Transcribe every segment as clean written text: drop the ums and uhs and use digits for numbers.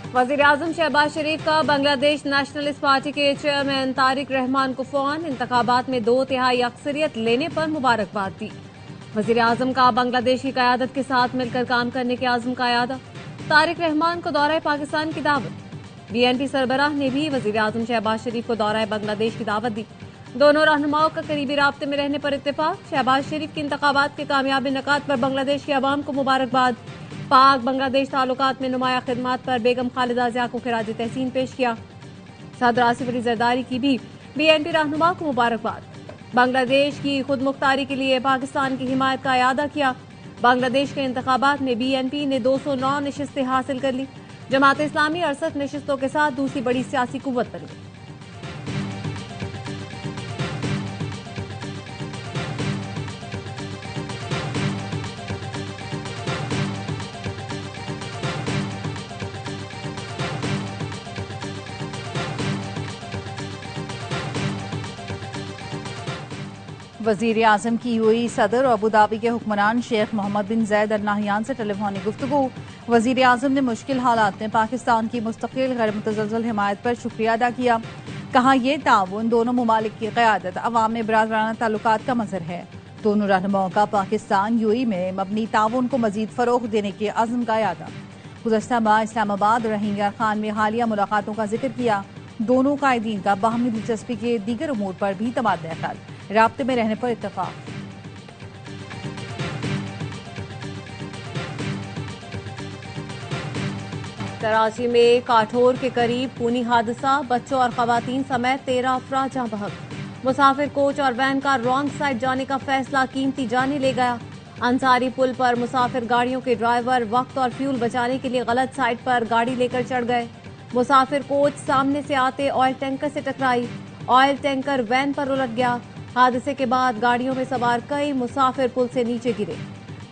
वज़ीर-ए-आज़म शहबाज शरीफ का Bangladesh nationalist party के चेयरमैन तारिक रहमान को फोन, इंतखाबात में 2/3 अक्सरियत लेने पर मुबारकबाद दी। वज़ीर-ए-आज़म का बांग्लादेश की क़यादत के साथ मिलकर काम करने के आज़म का यादा। तारिक रहमान को दौरा पाकिस्तान की दावत। BNP सरबराह ने भी वज़ीर-ए-आज़म शहबाज शरीफ को दौरा बांग्लादेश की दावत दी। दोनों रहनुमाओं का करीबी राब्ते में रहने पर इत्तेफाक। शहबाज शरीफ की इंतखाबात के कामयाब इनेकाद पर बांग्लादेश के अवाम को मुबारकबाद। पाक बांग्लादेश ताल्लुकात में नुमाया खिदमात पर बेगम खालिदा ज़िया को खिराज तहसीन पेश किया। सदर आसिफ अली जरदारी की भी BNP रहनुमा को मुबारकबाद। बांग्लादेश की खुद मुख्तारी के लिए पाकिस्तान की हिमायत का अयादा किया। बांग्लादेश के इंतखाबात में BNP ने 209 नशिस्तें हासिल कर ली। जमात इस्लामी 68 नशिस्तों के साथ दूसरी बड़ी सियासी कुव्वत बनी। वज़ीर आज़म की UAE सदर और अबू धाबी के हुक्मरान शेख मोहम्मद बिन ज़ैद अल नाहयान से टेलीफोनिक गुफ्तगू। वज़ीर आज़म ने मुश्किल हालात में पाकिस्तान की मुस्तकिल गैर मुतज़लज़ल हिमायत पर शुक्रिया अदा किया। कहा यह ताउन दोनों ममालिक की क़यादत अवाम में बरादराना ताल्लुकात का मज़हर है। दोनों रहनुमाओं का पाकिस्तान UAE में मबनी ताउन को मज़ीद फ़रोग़ देने के अज़्म का यादा। गुज़श्ता माह इस्लामाबाद और रोहिंग्या खान में हालिया मुलाकातों का जिक्र किया। दोनों कायदीन का बाहमी दिलचस्पी के दीगर उमूर पर भी तबादला ख्याल, राब्ते में रहने पर इत्तफाक। कराची में काठोर के करीब खूनी हादसा, बच्चों और खवातीन समेत 13 अफराद जहां बहक। मुसाफिर कोच और वैन का रॉन्ग साइड जाने का फैसला कीमती जाने ले गया। अंसारी पुल पर मुसाफिर गाड़ियों के ड्राइवर वक्त और फ्यूल बचाने के लिए गलत साइड पर गाड़ी लेकर चढ़ गए। मुसाफिर कोच सामने से आते ऑयल टैंकर से टकराई। ऑयल टैंकर वैन पर उलट गया। हादसे के बाद गाड़ियों में सवार कई मुसाफिर पुल से नीचे गिरे।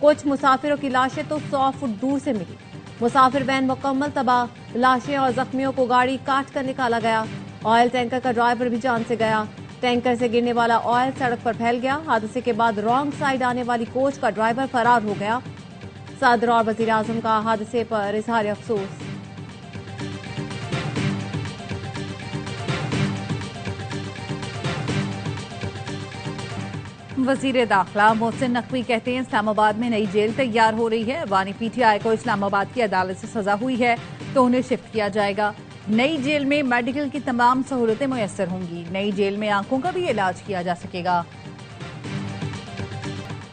कुछ मुसाफिरों की लाशें तो 100 फुट दूर से मिली। मुसाफिर वैन मुकम्मल तबाह। लाशें और जख्मियों को गाड़ी काट कर निकाला गया। ऑयल टैंकर का ड्राइवर भी जान से गया। टैंकर से गिरने वाला ऑयल सड़क पर फैल गया। हादसे के बाद रॉन्ग साइड आने वाली कोच का ड्राइवर फरार हो गया। सदर और वज़ीर आज़म का हादसे पर इजहार अफसोस। वज़ीर दाखिला मोहसिन नकवी कहते हैं इस्लामाबाद में नई जेल तैयार हो रही है। बानी PTI को इस्लामाबाद की अदालत से सजा हुई है तो उन्हें शिफ्ट किया जाएगा। नई जेल में मेडिकल की तमाम सहूलतें मुयस्सर होंगी। नई जेल में आंखों का भी इलाज किया जा सकेगा।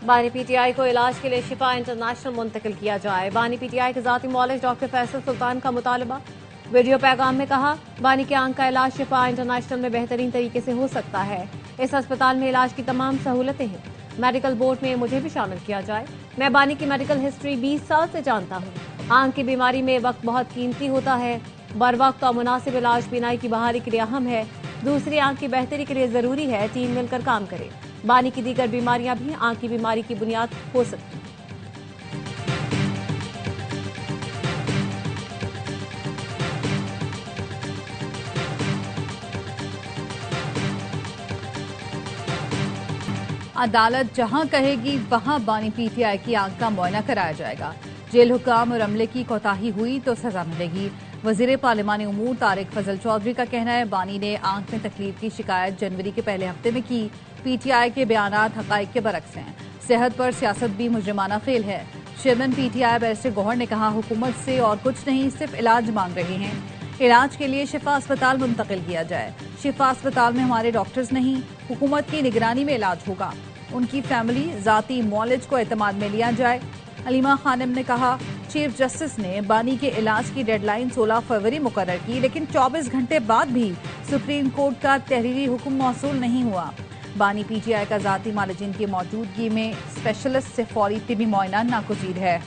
बानी PTI को इलाज के लिए शिफा इंटरनेशनल मुंतकिल किया जाए। बानी PTI के ज़ाती मौलिज डॉक्टर फैसल सुल्तान का मुतालबा। वीडियो पैगाम में कहा, बानी के आंख का इलाज शिफा इंटरनेशनल में बेहतरीन तरीके से हो सकता है। इस अस्पताल में इलाज की तमाम सहूलतें हैं। मेडिकल बोर्ड में मुझे भी शामिल किया जाए। मैं बानी की मेडिकल हिस्ट्री 20 साल से जानता हूँ। आंख की बीमारी में वक्त बहुत कीमती होता है। बर वक्त और मुनासिब इलाज बीनाई की बहाली के लिए अहम है। दूसरी आंख की बेहतरी के लिए जरूरी है टीम मिलकर काम करे। बानी की दीगर बीमारियां भी आंख की बीमारी की बुनियाद हो सकती हैं। अदालत जहां कहेगी वहां बानी PTI की आंख का मुआयना कराया जाएगा। जेल हुकाम और अमले की कोताही हुई तो सजा मिलेगी। वजीर पार्लिमानी उमूर तारिक फजल चौधरी का कहना है, बानी ने आंख में तकलीफ की शिकायत जनवरी के पहले हफ्ते में की। PTI के बयानात हकाइक के बरक्स हैं। सेहत पर सियासत भी मुजरिमाना फेल है। चेयरमैन PTI बैरिस्टर गौहर ने कहा, हुकूमत से और कुछ नहीं, सिर्फ इलाज मांग रहे हैं। इलाज के लिए शिफा अस्पताल मुंतकिल किया जाए। शिफा अस्पताल में हमारे डॉक्टर्स नहीं, हुकूमत की निगरानी में इलाज होगा। उनकी फैमिली जाती मौलिज को एतमाद में लिया जाए। अलीमा खानम ने कहा, चीफ जस्टिस ने बानी के इलाज की डेडलाइन 16 फरवरी मुकर्रर की, लेकिन 24 घंटे बाद भी सुप्रीम कोर्ट का तहरीरी हुक्म मौसूल नहीं हुआ। बानी PTI का जाती मालिजिन की मौजूदगी में स्पेशलिस्ट से फौरी तिबी मुआयना नागुज़ीर है।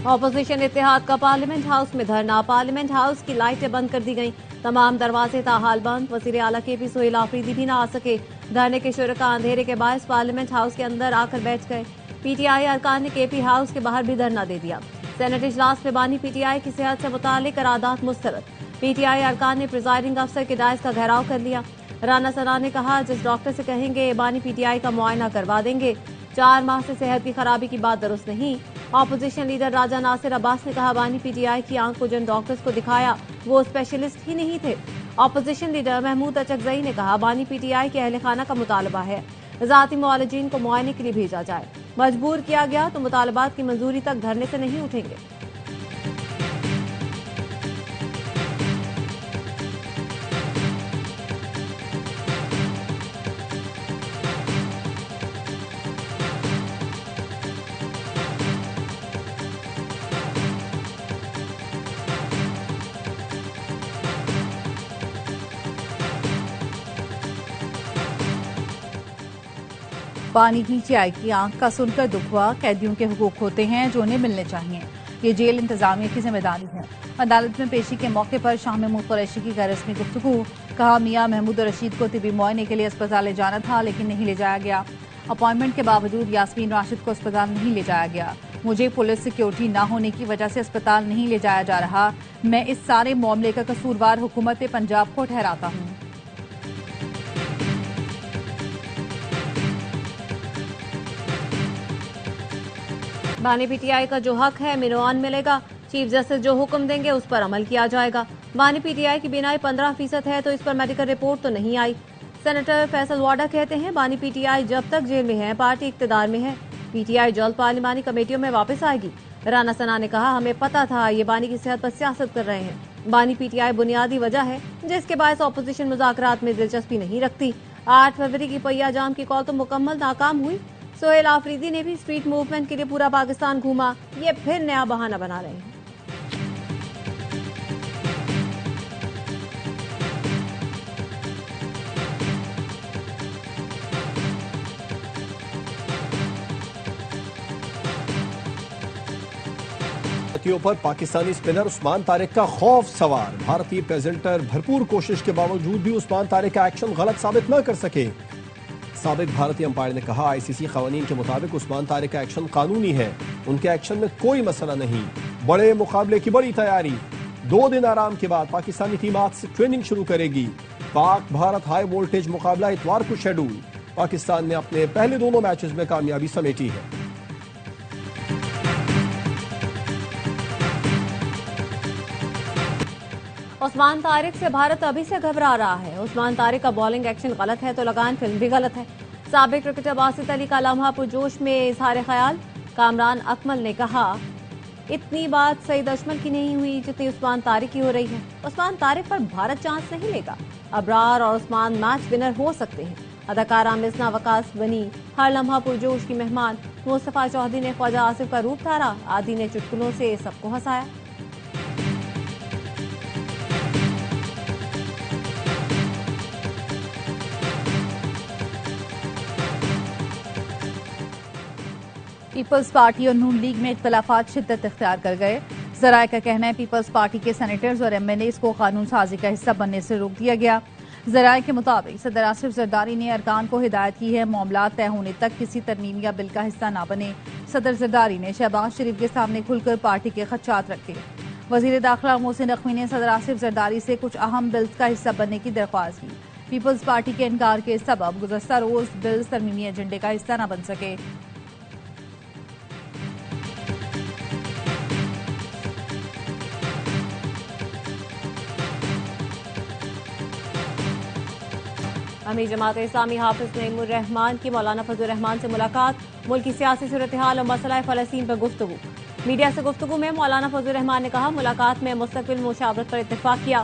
ऑपोजिशन इत्तेहाद का पार्लियामेंट हाउस में धरना। पार्लियामेंट हाउस की लाइटें बंद कर दी गईं। तमाम दरवाजे ताहाल बंद। वज़ीर आला KP सोहेल आफरीदी भी न आ सके। धरने के शुरका अंधेरे के बायस पार्लियामेंट हाउस के अंदर आकर बैठ गए। पीटीआई अरकान ने केपी हाउस के बाहर भी धरना दे दिया। सेनेट इजलास में बानी पीटीआई की सेहत से मुतालिक करारदाद मुस्तरद। पीटीआई अरकान ने प्रिजाइडिंग अफसर के डायस का घेराव कर लिया। राना सना ने कहा, जिस डॉक्टर से कहेंगे बानी पीटीआई का मुआयना करवा देंगे। 4 माह से सेहत की खराबी की बात दुरुस्त नहीं। ऑपोजिशन लीडर राजा नासिर अब्बास ने कहा, बानी पीटीआई की आंख को जिन डॉक्टर्स को दिखाया वो स्पेशलिस्ट ही नहीं थे। ऑपोजिशन लीडर महमूद अचकजई ने कहा, बानी पीटीआई के अहल खाना का मुतालबा है जाती मुआलिजीन को मुआयने के लिए भेजा जाए। मजबूर किया गया तो मुतालबात की मंजूरी तक धरने से नहीं उठेंगे। बानी पीटीआई की आंख का सुनकर दुख हुआ। कैदियों के हुकूक होते हैं जो उन्हें मिलने चाहिए। ये जेल इंतजामिया की जिम्मेदारी है। अदालत में पेशी के मौके पर शाह महमूद कुरैशी की गैर रस्मी गुफ्तगू। कहा, मियां महमूद रशीद को तिबी मुआयने के लिए अस्पताल ले जाना था लेकिन नहीं ले जाया गया। अपॉइंटमेंट के बावजूद यास्मीन राशिद को अस्पताल नहीं ले जाया गया। मुझे पुलिस सिक्योरिटी न होने की वजह से अस्पताल नहीं ले जाया जा रहा। मैं इस सारे मामले का कसूरवार हुकूमत पंजाब को ठहराता हूँ। बानी पीटीआई का जो हक है मिनवान मिलेगा। चीफ जस्टिस जो हुक्म देंगे उस पर अमल किया जाएगा। बानी पीटीआई की बीनाई 15% है तो इस पर मेडिकल रिपोर्ट तो नहीं आई। सेनेटर फैसल वाडा कहते हैं, बानी पीटीआई जब तक जेल में है पार्टी इक्तदार में है। पीटीआई जल्द पार्लिमानी कमेटियों में वापस आएगी। राना सना ने कहा, हमें पता था ये बानी की सेहत पर सियासत कर रहे हैं। बानी पीटीआई बुनियादी वजह है जिसके बायस ऑपोजिशन मुज़ाकरात में दिलचस्पी नहीं रखती। 8 फरवरी की पहिया जाम की कॉल तो मुकम्मल नाकाम हुई। सोहेल आफरीदी ने भी स्ट्रीट मूवमेंट के लिए पूरा पाकिस्तान घूमा। ये फिर नया बहाना बना रहे हैं। पर पाकिस्तानी स्पिनर उस्मान तारिक का खौफ सवार। भारतीय प्रेजेंटर भरपूर कोशिश के बावजूद भी उस्मान तारिक का एक्शन गलत साबित न कर सके। साबिक भारतीय अंपायर ने कहा, आईसीसी कवानीन के मुताबिक उस्मान तारिक का एक्शन कानूनी है। उनके एक्शन में कोई मसला नहीं। बड़े मुकाबले की बड़ी तैयारी। 2 दिन आराम के बाद पाकिस्तानी टीम आज से ट्रेनिंग शुरू करेगी। पाक भारत हाई वोल्टेज मुकाबला इतवार को शेड्यूल। पाकिस्तान ने अपने पहले दोनों मैचेस में कामयाबी समेटी है। उस्मान तारिक से भारत अभी से घबरा रहा है। उस्मान तारिक का बॉलिंग एक्शन गलत है तो लगान फिल्म भी गलत है। साबिक क्रिकेटर बासित अली का लम्हा पुरजोश में इजहार ख्याल। कामरान अकमल ने कहा, इतनी बात सईद अजमल की नहीं हुई जितनी उस्मान तारिक की हो रही है। उस्मान तारिक पर भारत चांस नहीं लेगा। अबरार और उस्मान मैच विनर हो सकते हैं। अदाकारा मिसना वकास बनी हर लम्हा पुरजोश की मेहमान। मुस्तफा चौधरी ने ख्वाजा आसिफ का रूप धारा। आदि ने चुटकुलों से सबको हंसाया। पीपल्स पार्टी और नून लीग में इख्तलाफात शिद्दत इख्तियार कर गए। जराये का कहना है, पीपल्स पार्टी के सेनेटर्स और एमएलएज को कानून साजी का हिस्सा बनने से रोक दिया गया। जराये के मुताबिक सदर आसिफ जरदारी ने अरकान को हिदायत की है, मामला तय होने तक किसी तरमीमिया बिल का हिस्सा न बने। सदर जरदारी ने शहबाज शरीफ के सामने खुलकर पार्टी के खदशात रखे। वजीर दाखिला मोहसिन नकवी ने सदर आसिफ जरदारी से कुछ अहम बिल्स का हिस्सा बनने की दरख्वास्त की। पीपल्स पार्टी के इनकार के सबब गुज़श्ता रोज बिल्स तरमीमी एजेंडे का हिस्सा न बन सके। अमीर जमात इस्लामी हाफिज नईमुर रहमान की मौलाना फजल रहमान से मुलाकात। मुल्क की सियासी सूरत हाल और मसला फ़लस्तीन पर गुफ्तगू। मीडिया से गुफ्तगू में मौलाना फजल रहमान ने कहा, मुलाकात में मुस्तकिल मुशावरत पर इत्तेफाक किया।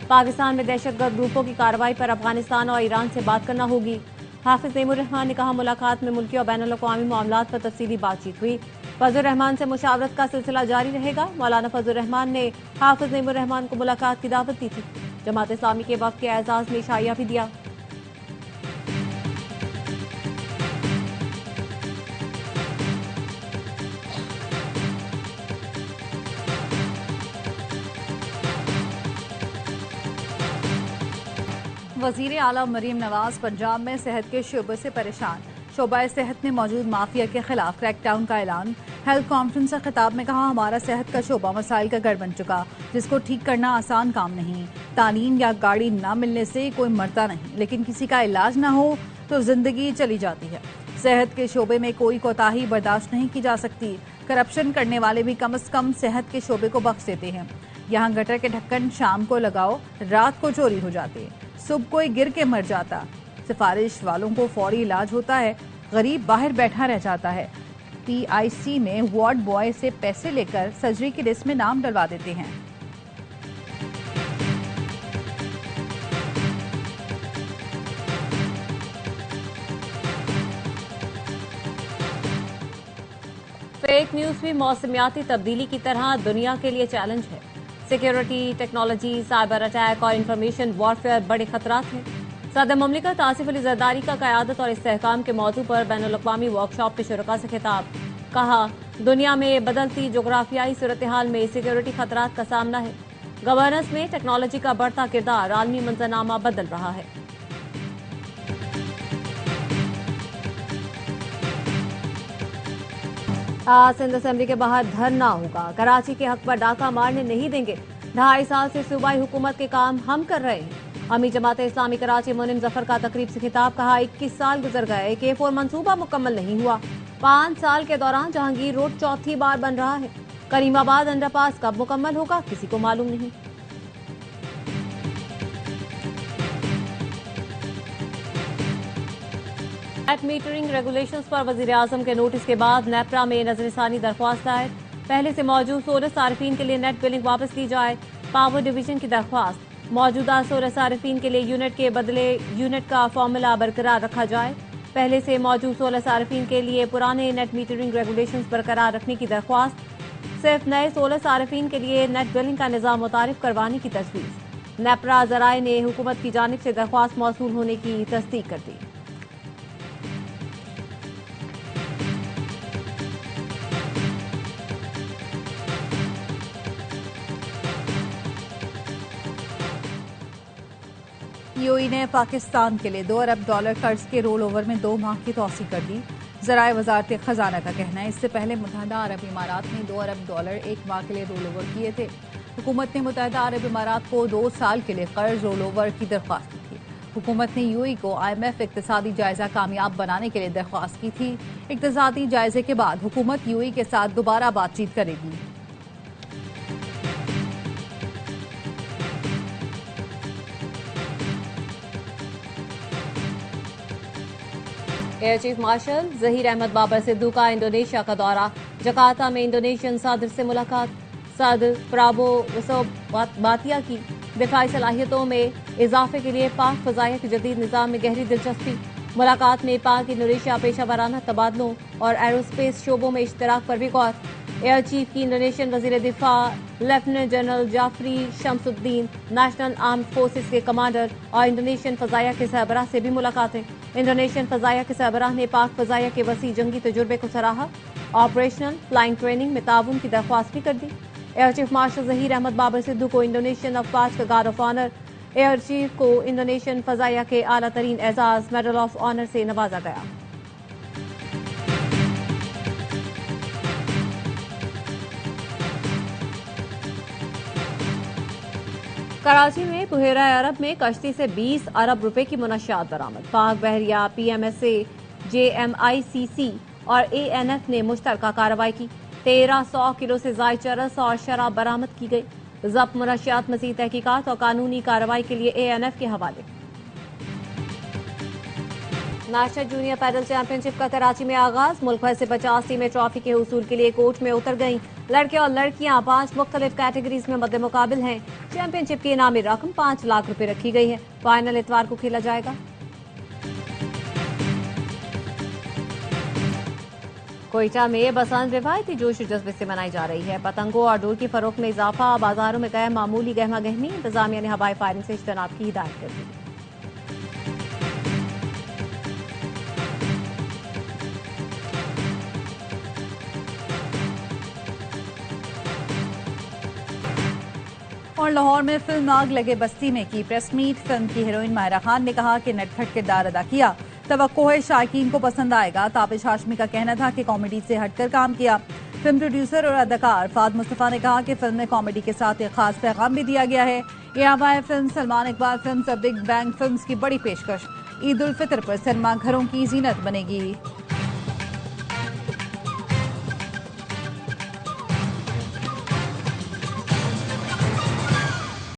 पाकिस्तान में दहशतगर्द ग्रुपों की कार्रवाई पर अफगानिस्तान और ईरान से बात करना होगी। हाफिज नईमुर रहमान ने कहा, मुलाकात में मुल्की और बैनुल-अक़वामी मामलात पर तफसीली बातचीत हुई। फजल रहमान से मुशावरत का सिलसिला जारी रहेगा। मौलाना फजल रहमान ने हाफिज नईमुर रहमान को मुलाकात की दावत दी थी। जमात इस्लामी के वक्त के एजाज में इशाया भी दिया। वजीर आला मरीम नवाज पंजाब में सेहत के शोबे से परेशान। शोबा सेहत ने मौजूद माफिया के खिलाफ क्रैकडाउन का ऐलान। हेल्थ कॉन्फ्रेंस से खिताब में कहा, हमारा सेहत का शोबा मसाइल का गढ़ बन चुका, जिसको ठीक करना आसान काम नहीं। तालीम या गाड़ी ना मिलने से कोई मरता नहीं, लेकिन किसी का इलाज ना हो तो जिंदगी चली जाती है। सेहत के शोबे में कोई कोताही बर्दाश्त नहीं की जा सकती। करप्शन करने वाले भी कम से कम सेहत के शोबे को बख्श देते हैं। यहाँ गटर के ढक्कन शाम को लगाओ, रात को चोरी हो जाते, सुबह कोई गिर के मर जाता, सिफारिश वालों को फौरी इलाज होता है, गरीब बाहर बैठा रह जाता है। पीआईसी में वार्ड बॉय से पैसे लेकर सर्जरी की लिस्ट में नाम डलवा देते हैं। फेक न्यूज भी मौसमियाती तब्दीली की तरह दुनिया के लिए चैलेंज है। सिक्योरिटी, टेक्नोलॉजी, साइबर अटैक और इंफॉर्मेशन वॉरफेयर बड़े खतरात हैं। सदर मुमलिकत आसिफ अली जरदारी का क़यादत और इस्तेहकाम के मौजू पर बैनुल-अक़वामी वर्कशॉप के शुरका से खिताब। कहा, दुनिया में बदलती जोग्राफियाई सूरत हाल में सिक्योरिटी खतरात का सामना है। गवर्नेंस में टेक्नोलॉजी का बढ़ता किरदार आलमी मंजरनामा बदल रहा है। आज सिंध असेंबली के बाहर धरना होगा। कराची के हक पर डाका मारने नहीं देंगे। 2.5 साल से सूबाई हुकूमत के काम हम कर रहे हैं। अमीर जमात इस्लामी कराची मुनिम जफर का तकरीब से खिताब। कहा, 21 साल गुजर गए, K4 मंसूबा मुकम्मल नहीं हुआ। 5 साल के दौरान जहांगीर रोड चौथी बार बन रहा है। करीमाबाद अंडरपास कब मुकम्मल होगा किसी को मालूम नहीं। नेट मीटरिंग रेगुलेशंस पर वज़ीर-ए-आज़म के नोटिस के बाद नेपरा में नजरसानी दरख्वास्त दायर। पहले से मौजूद सोलर सार्फिन के लिए नेट बिलिंग वापस ली जाए। पावर डिवीजन की दरख्वास्त, मौजूदा सोलर सार्फिन के लिए यूनिट के बदले यूनिट का फॉर्मूला बरकरार रखा जाए। पहले से मौजूद सोलर सार्फिन के लिए पुराने नेट मीटरिंग रेगुलेशंस बरकरार रखने की दरख्वास्त। सिर्फ नए सोलर सार्फिन के लिए नेट बिलिंग का निज़ाम मुतारिफ करवाने की तजवीज़। नेपरा ज़राए ने हुकूमत की जानिब से दरख्वास्त मौसूल होने की तस्दीक कर दी। यूएई ने पाकिस्तान के लिए $2 अरब कर्ज के रोल ओवर में 2 माह की तौसी कर दी। ज़राए वजारत खजाना का कहना है, इससे पहले मुत्तहदा अरब इमारात ने $2 अरब 1 माह के लिए रोल ओवर किए थे। हुकूमत ने मुत्तहदा अरब इमारात को 2 साल के लिए कर्ज रोल ओवर की दरख्वास्त की थी। हुकूमत ने यूएई को IMF इक्तिसादी जायजा कामयाब बनाने के लिए दरख्वास्त की थी। इक्तिसादी जायजे के बाद हुकूमत यूएई के साथ दोबारा बातचीत करेगी। Air chief marshal Zaheer Ahmed Babar Sidhu का इंडोनेशिया का दौरा। जकार्ता में इंडोनेशियन सदर से मुलाकात। सदर प्राबोवो बातिया की दिफाई सलाहियतों में इजाफे के लिए पाक फजाइया के जदीद निज़ाम में गहरी दिलचस्पी। मुलाकात में पाक इंडोनेशिया पेशा वाराना तबादलों और एरोस्पेस शोबों में इश्तराक पर भी गौर। एयर चीफ की इंडोनेशियन वजीर दिफा lieutenant general Jafri Shamsuddin, national armed forces के कमांडर और इंडोनेशियन फजाइया के सरबराह से भी मुलाकातें। इंडोनेशियन फजाइया के सरबराह ने पाक फजाइया के वसी जंगी तजुर्बे को सराहा। ऑपरेशनल फ्लाइंग ट्रेनिंग में ताउन की दरख्वास्त भी कर दी। Air chief marshal Zaheer Ahmed Babar Sidhu को इंडोनेशियन अफवाज का guard of honour. Air chief को इंडोनेशियन फजाइया के आला तरीन एजाज मेडल ऑफ ऑनर से नवाजा गया। कराची में बुहेरा अरब में कश्ती से 20 अरब रुपए की मुनशियात बरामद। पाक बहरिया, PMSA, JMICC और ANF ने मुश्तरका कार्रवाई की। 1300 किलो से ज़ायद चरस और शराब बरामद की गई। जब्त मुनशियात मज़ीद तहकीकात और कानूनी कार्रवाई के लिए ANF के हवाले। नेशनल जूनियर पैडल चैंपियनशिप का कराची में आगाज। मुल्क भर से 50 टीमें ट्रॉफी के हुसूल के लिए कोर्ट में उतर गईं। लड़के और लड़कियां 5 मुख्तलिफ कैटेगरीज में मद्दे मुकाबिल हैं। चैंपियनशिप की इनामी रकम 5 लाख रुपए रखी गई है। फाइनल इतवार को खेला जाएगा। कोयटा में बसंत रिवायती जोश जज्बे से मनाई जा रही है। पतंगों और डोर की फरोख्त में इजाफा। बाजारों में गैर मामूली गहमा गहमी। इंतजामिया ने हवाई फायरिंग से इज्तनाब की हिदायत कर दी। और लाहौर में फिल्म आग लगे बस्ती में की प्रेस मीट। फिल्म की हीरोइन माहिरा खान ने कहा कि नटखट किरदार अदा किया। तवक्को है शायकीन को पसंद आएगा। ताबिश हाशमी का कहना था कि कॉमेडी से हटकर काम किया। फिल्म प्रोड्यूसर और अदाकार फाद मुस्तफा ने कहा कि फिल्म में कॉमेडी के साथ एक खास पैगाम भी दिया गया है। EMI film, Salman Iqbal film और बिग बैंग फिल्म की बड़ी पेशकश। ईद उल फितर पर सिनेमा घरों की जीनत बनेगी।